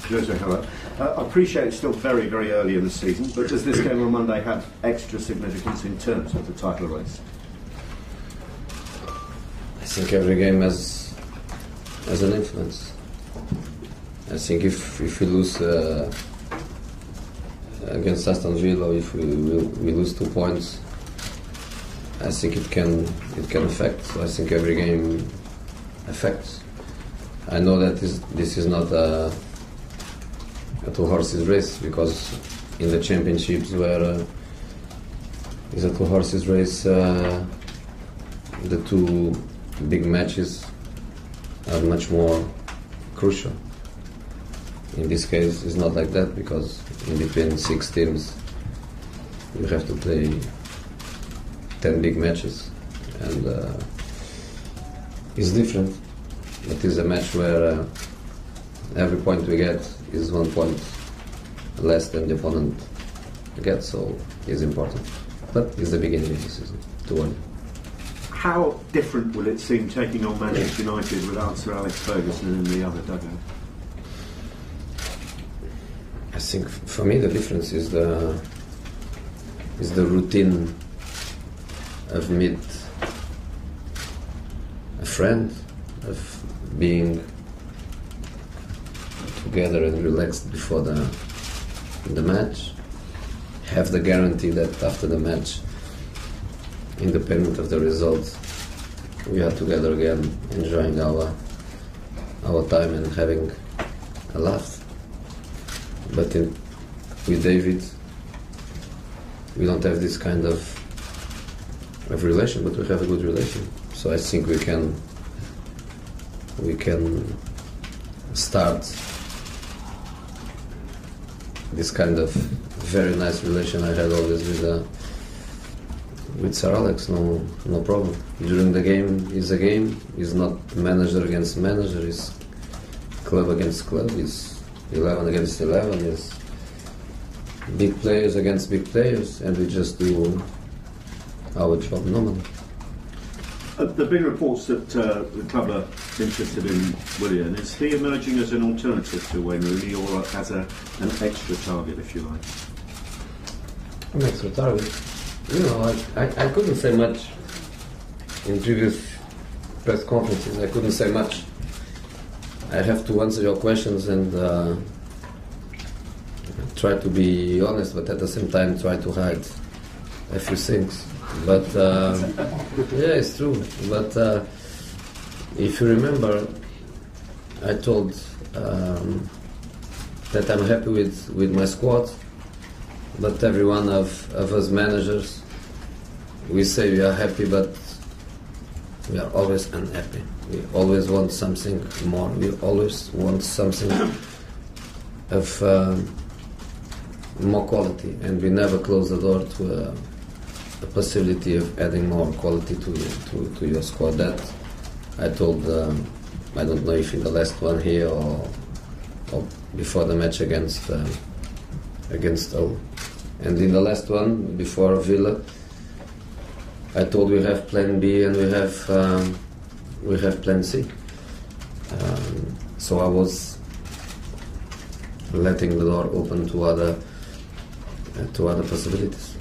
Jose, hello. I appreciate it's still very, very early in the season, but does this game on Monday have extra significance in terms of the title race? I think every game has an influence. I think if we lose against Aston Villa, if we lose 2 points, I think it can affect. So I think every game affects. I know that this is not a two horses race, because in the championships where it's a two horses race, the two big matches are much more crucial. In this case, it's not like that, because in between 6 teams you have to play 10 big matches, and it's different. It is a match where every point we get is 1 point less than the opponent gets, so it's important. But it's the beginning of the season, too early. How different will it seem taking on Manchester United without Sir Alex Ferguson in the other dugout? I think for me the difference is the routine of meet a friend, of being together and relaxed before the match, have the guarantee that after the match, independent of the result, we are together again, enjoying our time and having a laugh. But with David, we don't have this kind of relation, but we have a good relation. So I think we can start this kind of very nice relation I had always with Sir Alex. No problem. During the game is a game. It's not manager against manager. It's club against club. It's 11 against 11. It's big players against big players, and we just do our job normally. There have been reports that the club are interested in Willian. Is he emerging as an alternative to Wayne Rooney, or as an extra target, if you like? An extra target? You know, I couldn't say much in previous press conferences. I couldn't say much. I have to answer your questions and try to be honest, but at the same time try to hide a few things. But yeah, it's true. But if you remember, I told that I'm happy with my squad, but every one of us managers, we say we are happy, but we are always unhappy. We always want something more. We always want something of more quality, and we never close the door to a possibility of adding more quality to your squad. That I told, I don't know if in the last one here or before the match against Hull. And in the last one, before Villa, I told we have plan B and we have plan C. So I was letting the door open to other possibilities.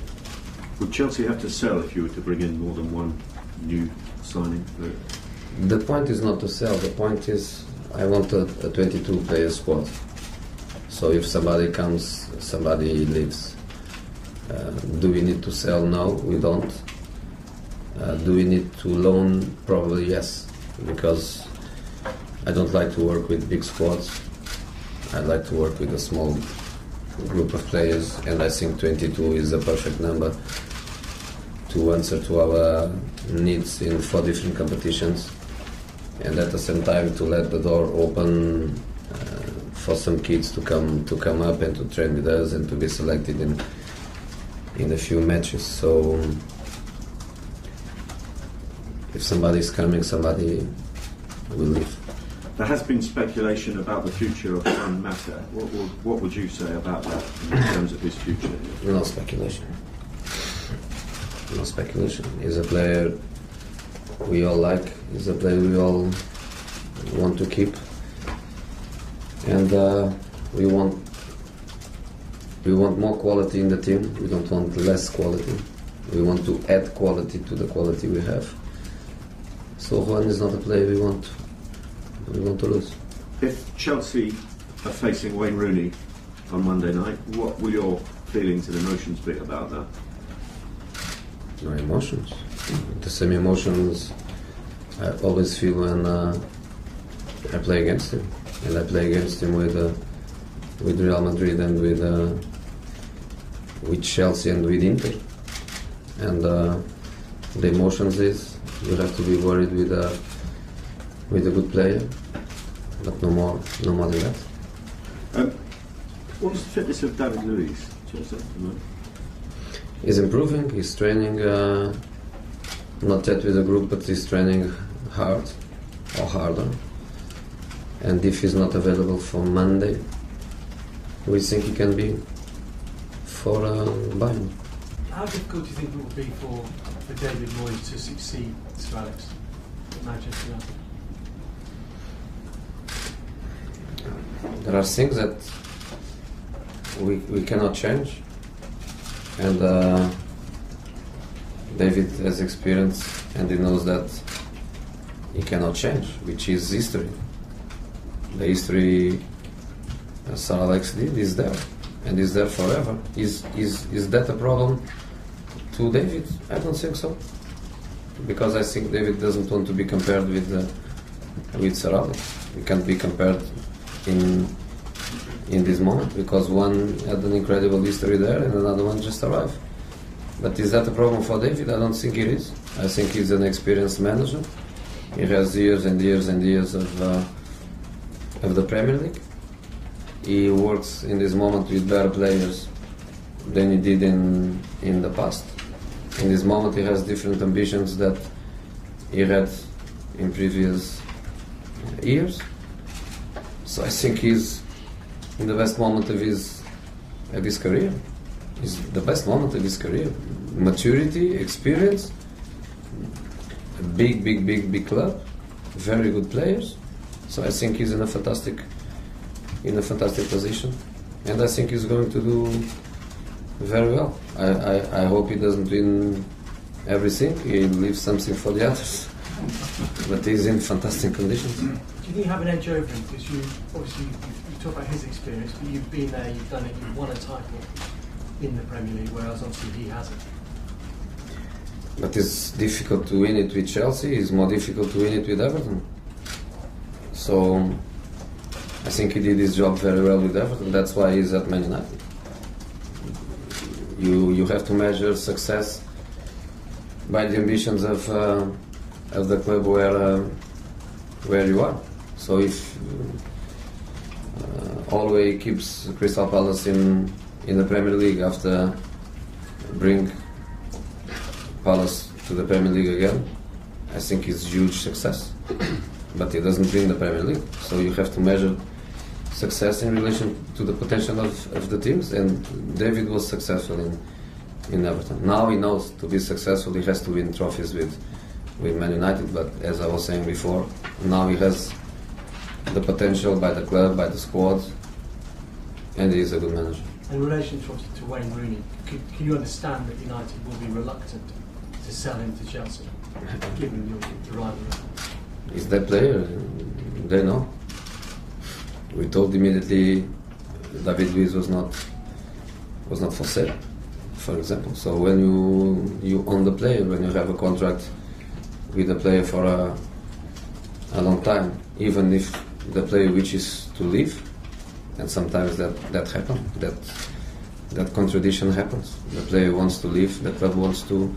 Would Chelsea have to sell if you were to bring in more than one new signing? The point is not to sell. The point is I want a 22-player squad. So if somebody comes, somebody leaves. Do we need to sell? No, we don't. Do we need to loan? Probably yes, because I don't like to work with big squads. I like to work with a small group of players, and I think 22 is the perfect number to answer to our needs in 4 different competitions, and at the same time to let the door open for some kids to come up and to train with us and to be selected in a few matches. So if somebody is coming, somebody will leave. There has been speculation about the future of Juan Mata. What would you say about that in terms of his future? No speculation. No speculation. He's a player we all like. He's a player we all want to keep. and we want more quality in the team. We don't want less quality. We want to add quality to the quality we have. So Juan is not a player we want to lose. If Chelsea are facing Wayne Rooney on Monday night, what will your feelings and emotions be about that? No emotions. The same emotions I always feel when I play against him, and I play against him with Real Madrid and with Chelsea and with Inter. And the emotions is you have to be worried with a good player, but no more than that. What's the fitness of David Luiz, Jose? He's improving. He's training, not yet with the group, but he's training hard or harder. And if he's not available for Monday, we think he can be for Bayern. How difficult do you think it will be for David Moyes to succeed Sir Alex at Manchester United? There are things that we cannot change, and David has experience and he knows that he cannot change, which is history. The history Sir Alex did is there, and is there forever. Is that a problem to David? I don't think so, because I think David doesn't want to be compared with Sir Alex. He can't be compared in this moment, because one had an incredible history there and another one just arrived. But is that a problem for David? I don't think it is. I think he's an experienced manager. He has years and years and years of the Premier League. He works in this moment with better players than he did in the past. In this moment he has different ambitions that he had in previous years. So I think he's in the best moment of his career. It's the best moment of his career. Maturity, experience, a big club, very good players. So I think he's in a fantastic position, and I think he's going to do very well. I hope he doesn't win everything. He leaves something for the others. But he's in fantastic conditions. Do you think you have an edge over him? Because you talk about his experience, but you've been there, you've done it, you've won a title in the Premier League, whereas obviously he hasn't. But it's difficult to win it with Chelsea. It's more difficult to win it with Everton. So I think he did his job very well with Everton. That's why he's at Man United. You have to measure success by the ambitions of the club where you are. So if Holloway keeps Crystal Palace in the Premier League after bring Palace to the Premier League again, I think it's huge success. But he doesn't win the Premier League, so you have to measure success in relation to the potential of the teams. And David was successful in Everton. Now he knows to be successful he has to win trophies with Man United, but as I was saying before, now he has the potential by the club, by the squad, and he is a good manager. In relation to Wayne Rooney, can you understand that United will be reluctant to sell him to Chelsea, given the rivalry? Is that player? They know. We told immediately David Luiz was not for sale, for example. So when you own the player, when you have a contract with the player for a long time, even if the player wishes to leave, and sometimes that happens, that contradiction happens. The player wants to leave, the club wants to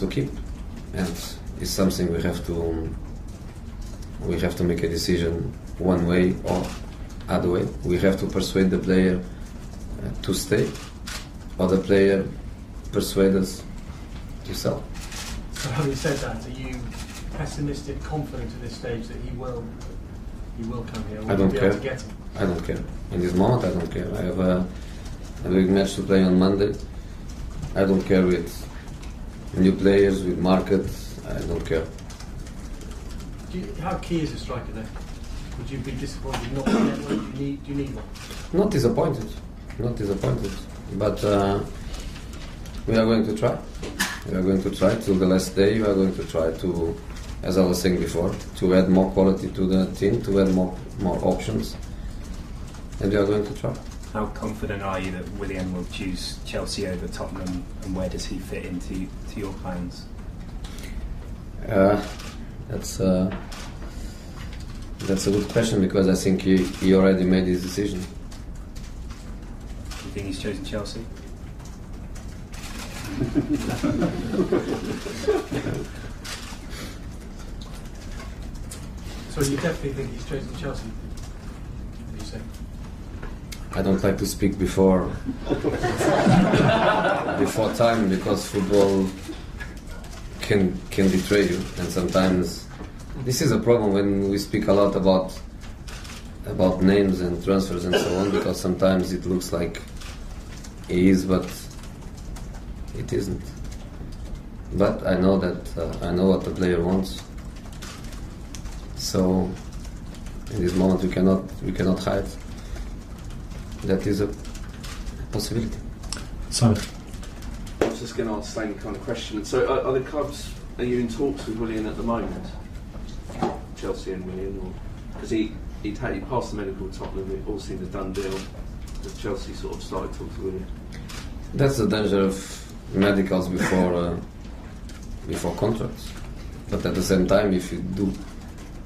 keep, and it's something we have to make a decision one way or other way. We have to persuade the player to stay, or the player persuade us to sell. So having said that, are you pessimistic, confident at this stage that he will come here? I don't care. To get him? I don't care. In this moment, I don't care. I have a big match to play on Monday. I don't care with new players, with market. I don't care. How key is a striker there? Would you be disappointed not to get one? Do you need one? Not disappointed, but we are going to try. We are going to try till the last day. We are going to try to, as I was saying before, to add more quality to the team, to add more options, and we are going to try. How confident are you that Willian will choose Chelsea over Tottenham, and where does he fit into your plans? That's a good question, because I think he already made his decision. Do you think he's chosen Chelsea? So you definitely think he's chosen Chelsea? What do you say? I don't like to speak before time, because football can betray you, and sometimes this is a problem when we speak a lot about names and transfers and so on, because sometimes it looks like he is, but it isn't. But I know that I know what the player wants. So in this moment we cannot hide. That is a possibility. Simon. I was just going to ask the same kind of question. So are you in talks with Willian at the moment? Chelsea and Willian, or because he passed the medical with Tottenham, it all seemed a done deal. Has Chelsea sort of started talking to Willian? That's the danger of medicals before contracts. But at the same time, if you do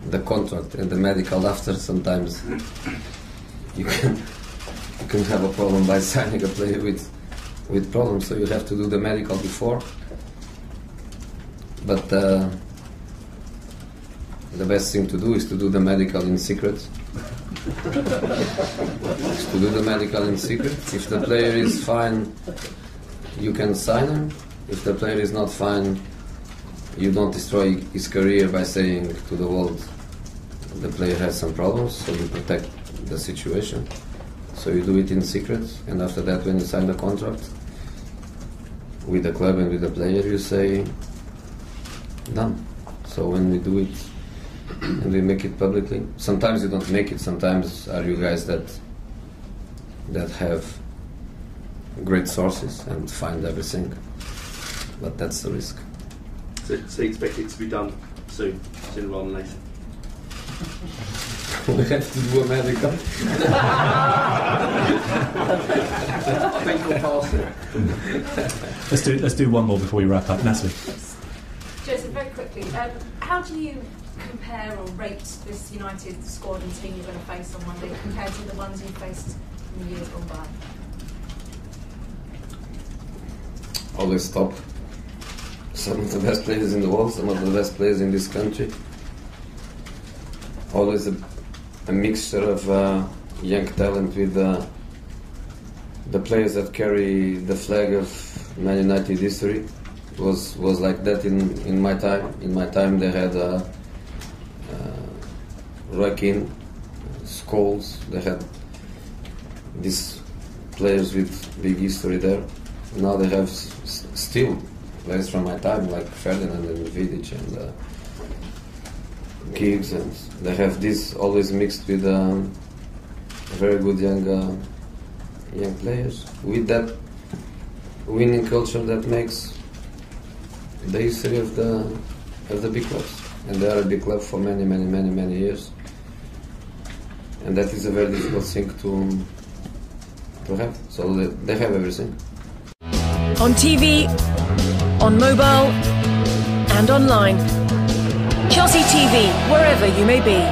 the contract and the medical after, sometimes you can have a problem by signing a player with problems. So you have to do the medical before. But the best thing to do is to do the medical in secret. To do the medical in secret. If the player is fine, you can sign him. If the player is not fine, you don't destroy his career by saying to the world the player has some problems, so you protect the situation. So you do it in secret, and after that, when you sign the contract with the club and with the player, you say done. So when we do it and we make it publicly, sometimes you don't make it, sometimes are you guys that have great sources and find everything, but that's the risk. So you expect it to be done soon, sooner rather than later? We have to do a medical. I think we'll pass it. Let's do one more before we wrap up. Natalie. Joseph, very quickly, how do you compare or rate this United squad and team you're going to face on Monday compared to the ones you faced in the years gone by? Always top. Some of the best players in the world, some of the best players in this country. Always a mixture of young talent with the players that carry the flag of Man United history. Was like that in my time. In my time they had Roy Keane, Scholes. They had these players with big history there. Now they have still players from my time like Ferdinand and Vidic and Giggs, and they have this always mixed with very good young players with that winning culture that makes the history of the big clubs, and they are a big club for many years, and that is a very difficult thing to have. So they have everything. On TV, on mobile, and online. Chelsea TV, wherever you may be.